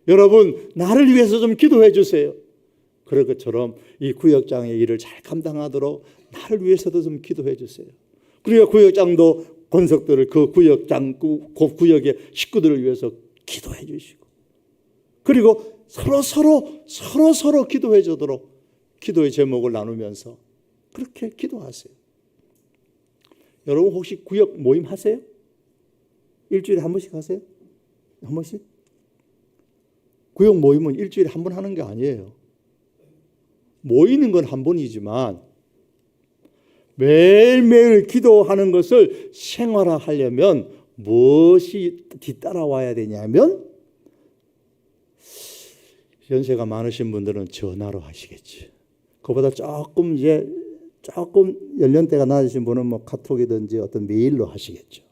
여러분 나를 위해서 좀 기도해 주세요. 그럴 것처럼 이 구역장의 일을 잘 감당하도록 나를 위해서도 좀 기도해 주세요. 그리고 구역장도 권석들을 그 구역장, 그 구역의 식구들을 위해서 기도해 주시고 그리고 서로 기도해 주도록 기도의 제목을 나누면서 그렇게 기도하세요. 여러분 혹시 구역 모임 하세요? 일주일에 한 번씩 하세요? 한 번씩? 구역 모임은 일주일에 한 번 하는 게 아니에요. 모이는 건 한 번이지만 매일매일 기도하는 것을 생활화하려면 무엇이 뒤따라와야 되냐면 연세가 많으신 분들은 전화로 하시겠지. 그보다 조금 연령대가 낮으신 분은 뭐 카톡이든지 어떤 메일로 하시겠죠.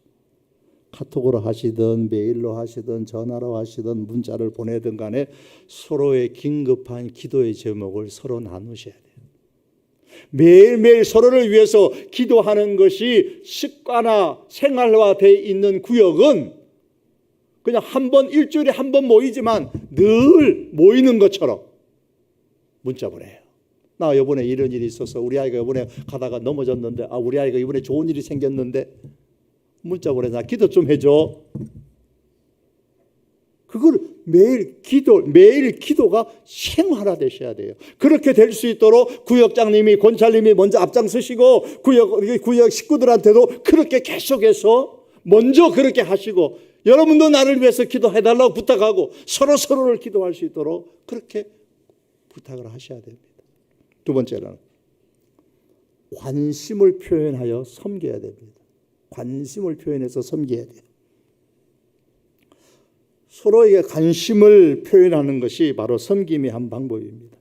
카톡으로 하시든 메일로 하시든 전화로 하시든 문자를 보내든 간에 서로의 긴급한 기도의 제목을 서로 나누셔야 돼요. 매일매일 서로를 위해서 기도하는 것이 습관화 생활화되어 있는 구역은 그냥 일주일에 한 번 모이지만 늘 모이는 것처럼 문자 보내요. 나 이번에 이런 일이 있어서 우리 아이가 이번에 가다가 넘어졌는데 우리 아이가 이번에 좋은 일이 생겼는데 문자 보내자. 기도 좀 해줘. 그걸 매일 기도가 생활화되셔야 돼요. 그렇게 될 수 있도록 구역장님이 권찰님이 먼저 앞장서시고 구역 식구들한테도 그렇게 계속해서 먼저 그렇게 하시고 여러분도 나를 위해서 기도해달라고 부탁하고 서로를 기도할 수 있도록 그렇게 부탁을 하셔야 됩니다. 두 번째는 관심을 표현하여 섬겨야 됩니다. 관심을 표현해서 섬겨야 돼요. 서로에게 관심을 표현하는 것이 바로 섬김의 한 방법입니다.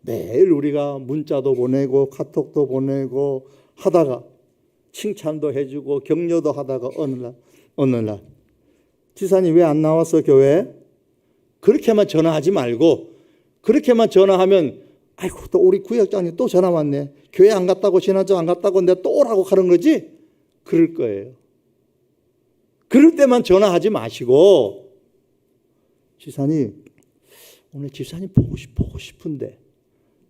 매일 우리가 문자도 보내고 카톡도 보내고 하다가 칭찬도 해주고 격려도 하다가 어느 날 지사님 왜 안 나왔어 교회? 그렇게만 전화하지 말고 그렇게만 전화하면 아이고 또 우리 구역장님 또 전화 왔네. 교회 안 갔다고 지난주 안 갔다고 내가 또 오라고 하는 거지? 그럴 거예요. 그럴 때만 전화하지 마시고 지사님 오늘 지사님 보고 싶은데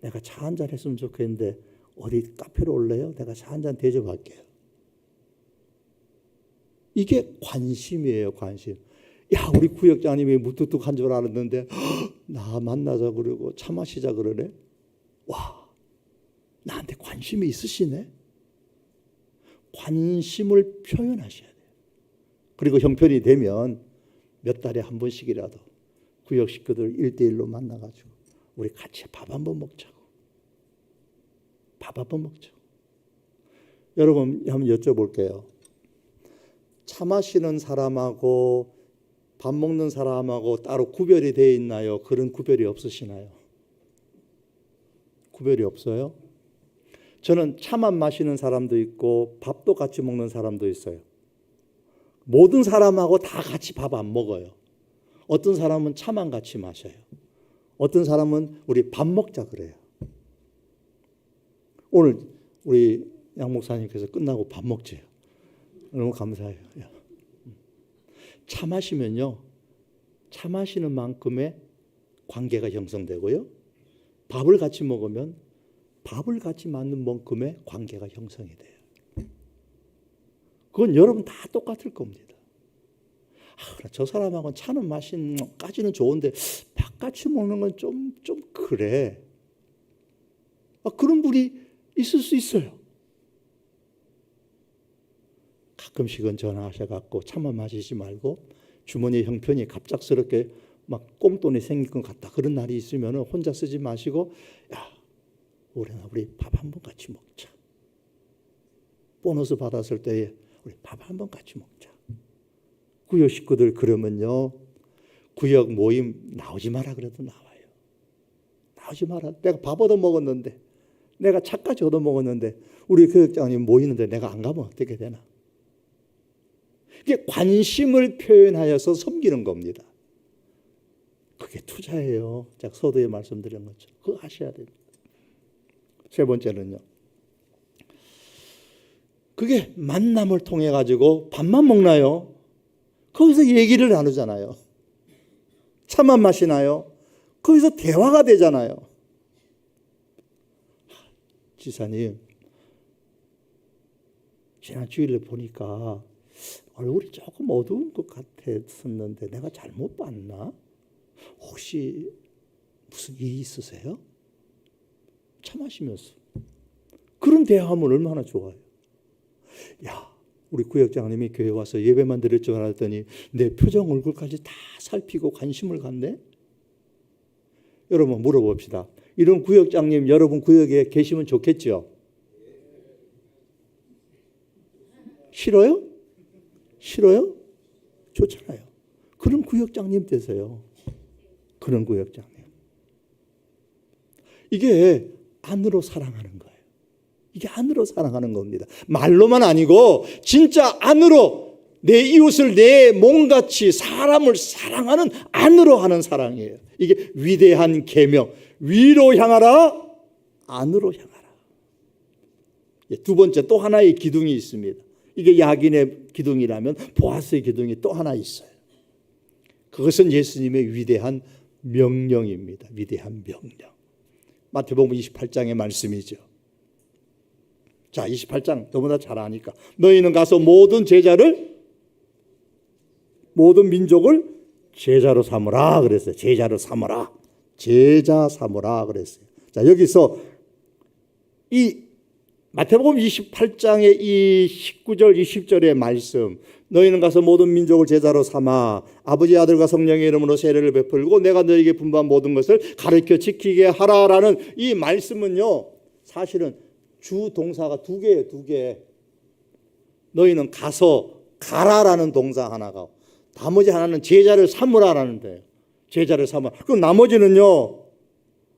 내가 차 한잔 했으면 좋겠는데 어디 카페로 올래요? 내가 차 한잔 대접할게요. 이게 관심이에요. 관심. 야 우리 구역장님이 무뚝뚝한 줄 알았는데 나 만나자 그러고 차 마시자 그러네. 와 나한테 관심이 있으시네. 관심을 표현하셔야 돼요. 그리고 형편이 되면 몇 달에 한 번씩이라도 구역 식구들 1대1로 만나가지고 우리 같이 밥 한번 먹자고. 밥 한번 먹자고. 여러분 한번 여쭤볼게요. 차 마시는 사람하고 밥 먹는 사람하고 따로 구별이 되어 있나요? 그런 구별이 없으시나요? 구별이 없어요? 저는 차만 마시는 사람도 있고 밥도 같이 먹는 사람도 있어요. 모든 사람하고 다 같이 밥 안 먹어요. 어떤 사람은 차만 같이 마셔요. 어떤 사람은 우리 밥 먹자 그래요. 오늘 우리 양 목사님께서 끝나고 밥 먹재요. 너무 감사해요. 차 마시면요. 차 마시는 만큼의 관계가 형성되고요. 밥을 같이 먹으면 밥을 같이 맞는 만큼의 관계가 형성이 돼요. 그건 여러분 다 똑같을 겁니다. 저 사람하고는 차는 마신까지는 좋은데 밥 같이 먹는 건 좀 그래. 그런 분이 있을 수 있어요. 가끔씩은 전화하셔갖고 차만 마시지 말고 주머니 형편이 갑작스럽게 막 꽁돈이 생길 것 같다. 그런 날이 있으면 혼자 쓰지 마시고 야 우리 밥 한번 같이 먹자. 보너스 받았을 때에 우리 밥 한번 같이 먹자. 구역 식구들 그러면요. 구역 모임 나오지 마라 그래도 나와요. 하지 마라. 내가 밥 얻어 먹었는데, 내가 차까지 얻어 먹었는데, 우리 교육장님 모이는데 내가 안 가면 어떻게 되나? 이게 관심을 표현하여서 섬기는 겁니다. 그게 투자예요. 제가 서두에 말씀드린 것처럼 그거 하셔야 됩니다. 세 번째는요. 그게 만남을 통해 가지고 밥만 먹나요? 거기서 얘기를 나누잖아요. 차만 마시나요? 거기서 대화가 되잖아요. 지사님, 지난 주일에 보니까 얼굴이 조금 어두운 것 같았었는데 내가 잘못 봤나? 혹시 무슨 일이 있으세요? 차 마시면서 그런 대화하면 얼마나 좋아요. 야, 우리 구역장님이 교회 와서 예배만 드릴 줄 알았더니 내 표정 얼굴까지 다 살피고 관심을 갖네. 여러분 물어봅시다. 이런 구역장님 여러분 구역에 계시면 좋겠죠? 싫어요? 싫어요? 좋잖아요. 그런 구역장님 되세요. 그런 구역장님. 이게 안으로 사랑하는 거예요. 이게 안으로 사랑하는 겁니다. 말로만 아니고 진짜 안으로 내 이웃을 내 몸같이 사람을 사랑하는 안으로 하는 사랑이에요. 이게 위대한 계명. 위로 향하라, 안으로 향하라. 두 번째 또 하나의 기둥이 있습니다. 이게 야긴의 기둥이라면 보아스의 기둥이 또 하나 있어요. 그것은 예수님의 위대한 명령입니다. 위대한 명령. 마태복음 28장의 말씀이죠. 자, 28장 너무나 잘 아니까. 너희는 가서 모든 민족을 제자로 삼으라 그랬어요. 제자로 삼으라. 제자 삼으라 그랬어요. 자, 여기서 이 마태복음 28장의 이 19절 20절의 말씀, 너희는 가서 모든 민족을 제자로 삼아 아버지 아들과 성령의 이름으로 세례를 베풀고 내가 너희에게 분부한 모든 것을 가르쳐 지키게 하라라는 이 말씀은요, 사실은 주 동사가 두 개예요. 두 개. 너희는 가서 가라라는 동사 하나가, 나머지 하나는 제자를 삼으라라는 데예요. 제자를 삼아. 그럼 나머지는요,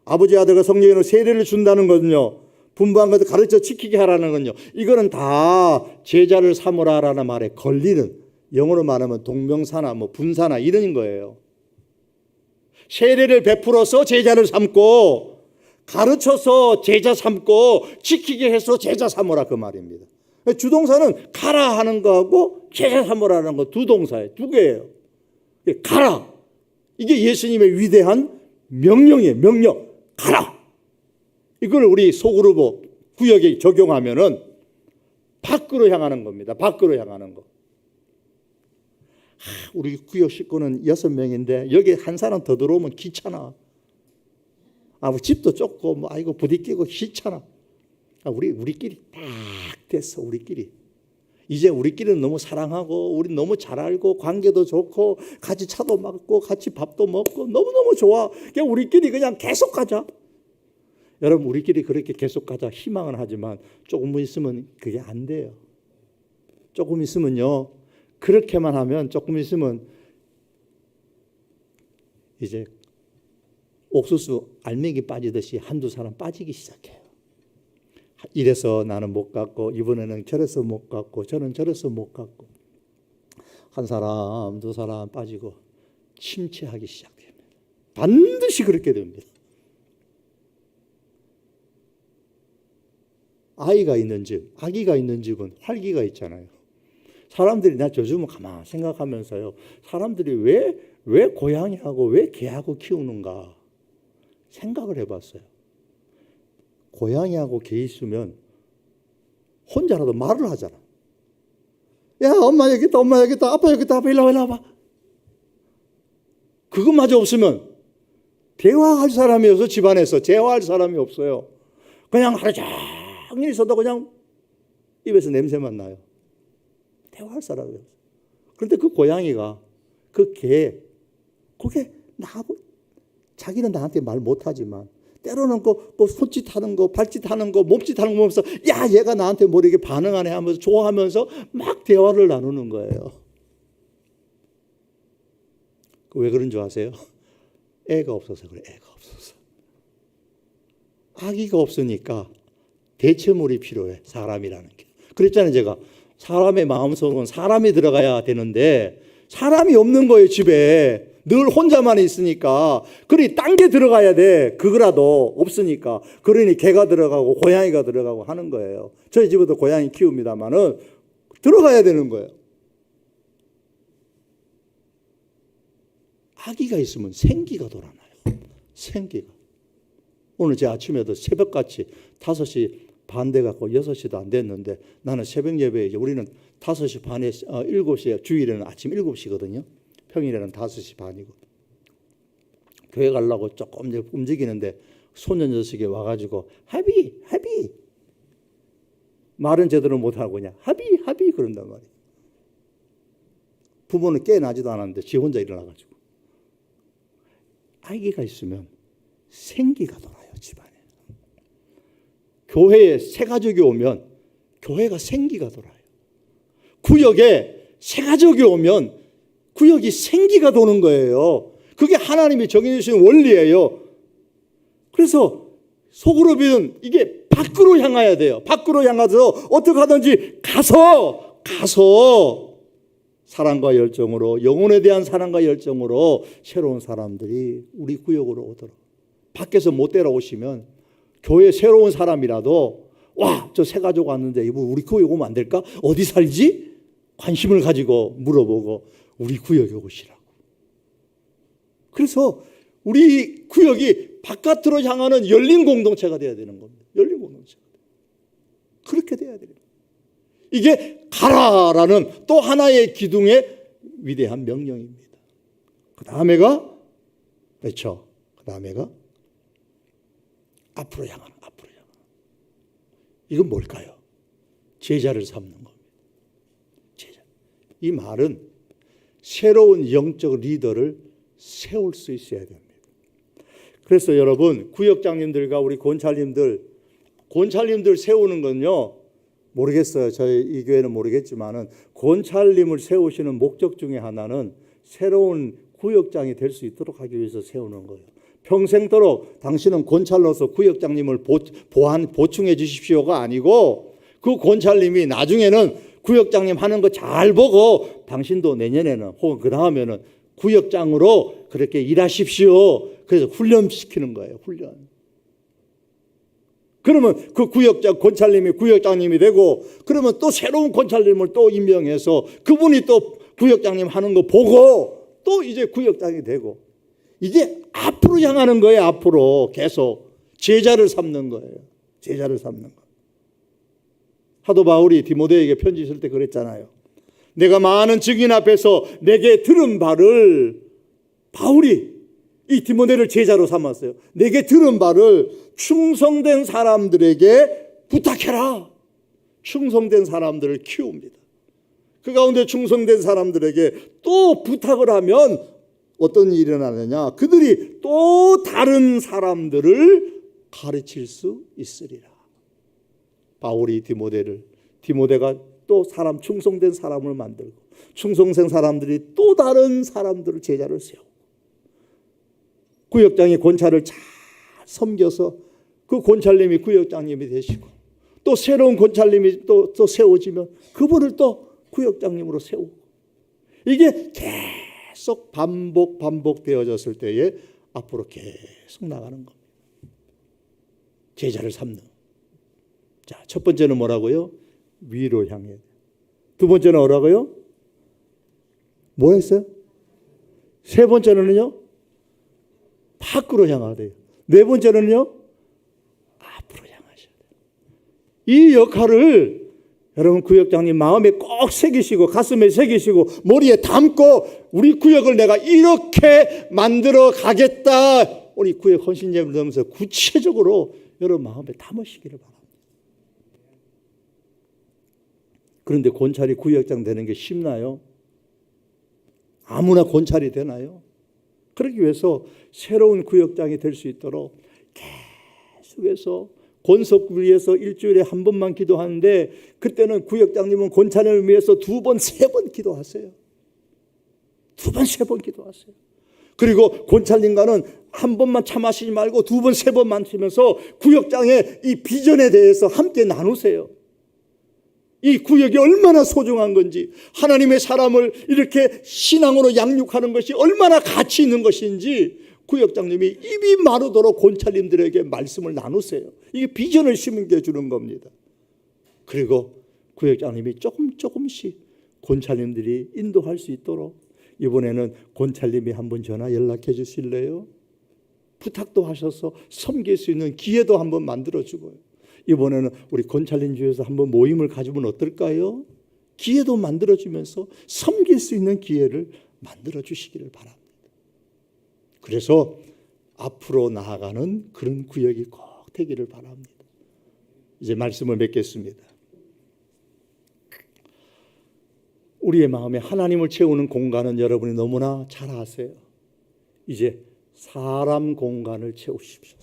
아버지 아들과 성령의 이름으로 세례를 준다는 거는요, 분부한 것을 가르쳐 지키게 하라는 건요, 이거는 다 제자를 삼으라라는 말에 걸리는, 영어로 말하면 동명사나 뭐 분사나 이런 거예요. 세례를 베풀어서 제자를 삼고, 가르쳐서 제자 삼고, 지키게 해서 제자 삼으라 그 말입니다. 주동사는 가라 하는 거하고 제자 삼으라는 거 두 동사예요. 두 개예요. 가라. 이게 예수님의 위대한 명령이에요. 명령. 가라. 이걸 우리 소그룹 구역에 적용하면은 밖으로 향하는 겁니다. 밖으로 향하는 거. 우리 구역 식구는 6명인데 여기 한 사람 더 들어오면 귀찮아. 집도 좁고 뭐 아이고 부딪히고 귀찮아. 우리끼리 딱 됐어. 우리끼리. 이제 우리끼리는 너무 사랑하고 우리 너무 잘 알고 관계도 좋고 같이 차도 맞고 같이 밥도 먹고 너무너무 좋아. 그냥 우리끼리 그냥 계속 가자. 여러분 우리끼리 그렇게 계속 가자 희망은 하지만 조금 있으면 그게 안 돼요. 조금 있으면요. 그렇게만 하면 조금 있으면 이제 옥수수 알맹이 빠지듯이 한두 사람 빠지기 시작해요. 이래서 나는 못 갔고 이번에는 저래서 못 갔고 저는 저래서 못 갔고 한 사람 두 사람 빠지고 침체하기 시작됩니다. 반드시 그렇게 됩니다. 아기가 있는 집은 활기가 있잖아요. 사람들이 나 요즘은 가만 생각하면서요. 사람들이 왜 고양이하고 왜 개하고 키우는가 생각을 해봤어요. 고양이하고 개 있으면 혼자라도 말을 하잖아. 야, 엄마 여기 있다, 엄마 여기 있다, 아빠 여기 있다, 아빠 일로 와봐. 그것마저 없으면 대화할 사람이 없어. 집안에서 대화할 사람이 없어요. 그냥 하루 종일 있어도 그냥 입에서 냄새만 나요. 대화할 사람이 없어. 그런데 그 고양이가 그 개, 그게 나하고 자기는 나한테 말 못하지만 때로는 뭐 손짓하는 거, 발짓하는 거, 몸짓하는 거 보면서 야 얘가 나한테 뭐 이렇게 반응하네 하면서 좋아하면서 막 대화를 나누는 거예요. 왜 그런 줄 아세요? 애가 없어서 그래. 애가 없어서. 아기가 없으니까 대체물이 필요해. 사람이라는 게. 그랬잖아요. 제가 사람의 마음속은 사람이 들어가야 되는데 사람이 없는 거예요. 집에 늘 혼자만 있으니까. 그러니 딴 게 들어가야 돼. 그거라도 없으니까. 그러니 개가 들어가고 고양이가 들어가고 하는 거예요. 저희 집에도 고양이 키웁니다만은 들어가야 되는 거예요. 아기가 있으면 생기가 돌아나요. 생기가. 오늘 제 아침에도 새벽같이 5시 반 돼갖고 6시도 안 됐는데 나는 새벽 예배에 우리는 5시 반에 7시에 주일에는 아침 7시거든요. 평일에는 5시 반이고. 교회 가려고 조금 움직이는데 소년 녀석이 와가지고 하비 말은 제대로 못하고 그냥 하비 그런단 말이에요. 부모는 깨어나지도 않았는데 지 혼자 일어나가지고. 아기가 있으면 생기가 돌아요. 집안에. 교회에 새 가족이 오면 교회가 생기가 돌아요. 구역에 새 가족이 오면 구역이 생기가 도는 거예요. 그게 하나님이 정해주신 원리예요. 그래서 소그룹은 이게 밖으로 향해야 돼요. 밖으로 향해서 어떻게 하든지 가서 사랑과 열정으로, 영혼에 대한 사랑과 열정으로 새로운 사람들이 우리 구역으로 오도록. 밖에서 못 데려오시면 교회 새로운 사람이라도 와, 저 새 가족 왔는데 이거 우리 구역에 오면 안 될까? 어디 살지? 관심을 가지고 물어보고 우리 구역에 오시라고. 그래서 우리 구역이 바깥으로 향하는 열린 공동체가 돼야 되는 겁니다. 열린 공동체가. 그렇게 돼야 됩니다. 이게 가라라는 또 하나의 기둥의 위대한 명령입니다. 그 다음에가 그렇죠. 그 다음에가 앞으로 향하는. 이건 뭘까요? 제자를 삼는 겁니다. 제자. 이 말은 새로운 영적 리더를 세울 수 있어야 됩니다. 그래서 여러분 구역장님들과 우리 권찰님들 세우는 건요. 모르겠어요. 저희 이 교회는 모르겠지만은 권찰님을 세우시는 목적 중에 하나는 새로운 구역장이 될 수 있도록 하기 위해서 세우는 거예요. 평생도록 당신은 권찰로서 구역장님을 보충해 주십시오가 아니고 그 권찰님이 나중에는 구역장님 하는 거 잘 보고 당신도 내년에는 혹은 그 다음에는 구역장으로 그렇게 일하십시오. 그래서 훈련시키는 거예요. 훈련. 그러면 그 권찰님이 구역장님이 되고 그러면 또 새로운 권찰님을 또 임명해서 그분이 또 구역장님 하는 거 보고 또 이제 구역장이 되고 이제 앞으로 향하는 거예요. 앞으로 계속 제자를 삼는 거예요. 제자를 삼는 거. 사도 바울이 디모데에게 편지 쓸 때 그랬잖아요. 내가 많은 증인 앞에서 내게 들은 바를 바울이 이 디모데를 제자로 삼았어요. 내게 들은 바를 충성된 사람들에게 부탁해라. 충성된 사람들을 키웁니다. 그 가운데 충성된 사람들에게 또 부탁을 하면 어떤 일이 일어나느냐? 그들이 또 다른 사람들을 가르칠 수 있으리라. 바울이 디모데가 또 충성된 사람을 만들고 충성된 사람들이 또 다른 사람들을 제자를 세우고 구역장이 권찰을 잘 섬겨서 그 권찰님이 구역장님이 되시고 또 새로운 권찰님이 또 세워지면 그분을 또 구역장님으로 세우고 이게 계속 반복되어졌을 때에 앞으로 계속 나가는 겁니다. 제자를 삼는. 자, 첫 번째는 뭐라고요? 위로 향해. 두 번째는 뭐라고요? 뭐 했어요? 세 번째는요? 밖으로 향하대요. 네 번째는요? 앞으로 향하셔야 돼요. 이 역할을 여러분 구역장님 마음에 꼭 새기시고 가슴에 새기시고 머리에 담고 우리 구역을 내가 이렇게 만들어 가겠다. 우리 구역 헌신예배를 넣으면서 구체적으로 여러분 마음에 담으시기를 바랍니다. 그런데 권찰이 구역장 되는 게 쉽나요? 아무나 권찰이 되나요? 그러기 위해서 새로운 구역장이 될 수 있도록 계속해서 권속 위해서 일주일에 한 번만 기도하는데 그때는 구역장님은 권찰을 위해서 2번, 3번 기도하세요. 2번, 3번 기도하세요. 그리고 권찰님과는 한 번만 차 마시지 말고 두 번, 세 번 마시면서 구역장의 이 비전에 대해서 함께 나누세요. 이 구역이 얼마나 소중한 건지, 하나님의 사람을 이렇게 신앙으로 양육하는 것이 얼마나 가치 있는 것인지 구역장님이 입이 마르도록 권찰님들에게 말씀을 나누세요. 이게 비전을 심겨주는 겁니다. 그리고 구역장님이 조금씩 권찰님들이 인도할 수 있도록 이번에는 권찰님이 한번 전화 연락해 주실래요? 부탁도 하셔서 섬길 수 있는 기회도 한번 만들어주고요. 이번에는 우리 권찰님 주에서 한번 모임을 가지면 어떨까요? 기회도 만들어주면서 섬길 수 있는 기회를 만들어주시기를 바랍니다. 그래서 앞으로 나아가는 그런 구역이 꼭 되기를 바랍니다. 이제 말씀을 맺겠습니다. 우리의 마음에 하나님을 채우는 공간은 여러분이 너무나 잘 아세요. 이제 사람 공간을 채우십시오.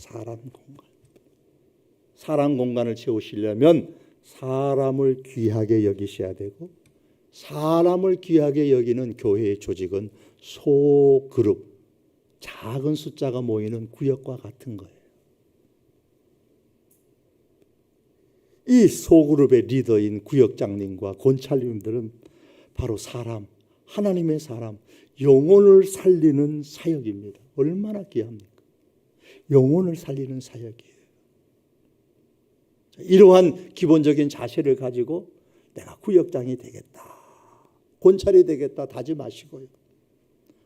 사람 공간을 채우시려면 사람을 귀하게 여기셔야 되고, 사람을 귀하게 여기는 교회의 조직은 소그룹, 작은 숫자가 모이는 구역과 같은 거예요. 이 소그룹의 리더인 구역장님과 권찰님들은 바로 사람, 하나님의 사람, 영혼을 살리는 사역입니다. 얼마나 귀합니까? 영혼을 살리는 사역이에요. 이러한 기본적인 자세를 가지고 내가 구역장이 되겠다, 권찰이 되겠다 다짐하시고요.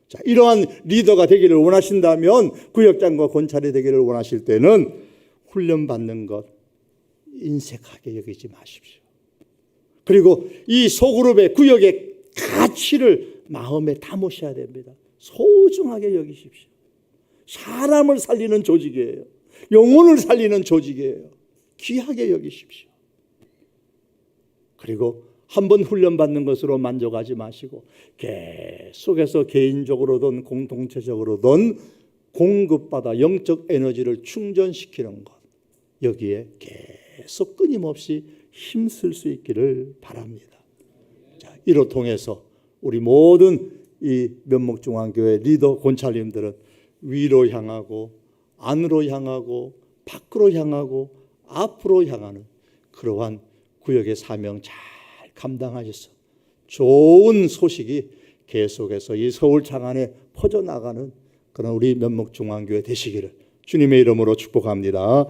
자, 이러한 리더가 되기를 원하신다면, 구역장과 권찰이 되기를 원하실 때는 훈련받는 것 인색하게 여기지 마십시오. 그리고 이 소그룹의 구역의 가치를 마음에 담으셔야 됩니다. 소중하게 여기십시오. 사람을 살리는 조직이에요. 영혼을 살리는 조직이에요. 귀하게 여기십시오. 그리고 한번 훈련받는 것으로 만족하지 마시고 계속해서 개인적으로든 공동체적으로든 공급받아 영적 에너지를 충전시키는 것, 여기에 계속 끊임없이 힘쓸 수 있기를 바랍니다. 자, 이로 통해서 우리 모든 이 면목중앙교회 리더 권찰님들은 위로 향하고 안으로 향하고 밖으로 향하고 앞으로 향하는 그러한 구역의 사명 잘 감당하셔서 좋은 소식이 계속해서 이 서울 장안에 퍼져나가는 그런 우리 면목중앙교회 되시기를 주님의 이름으로 축복합니다.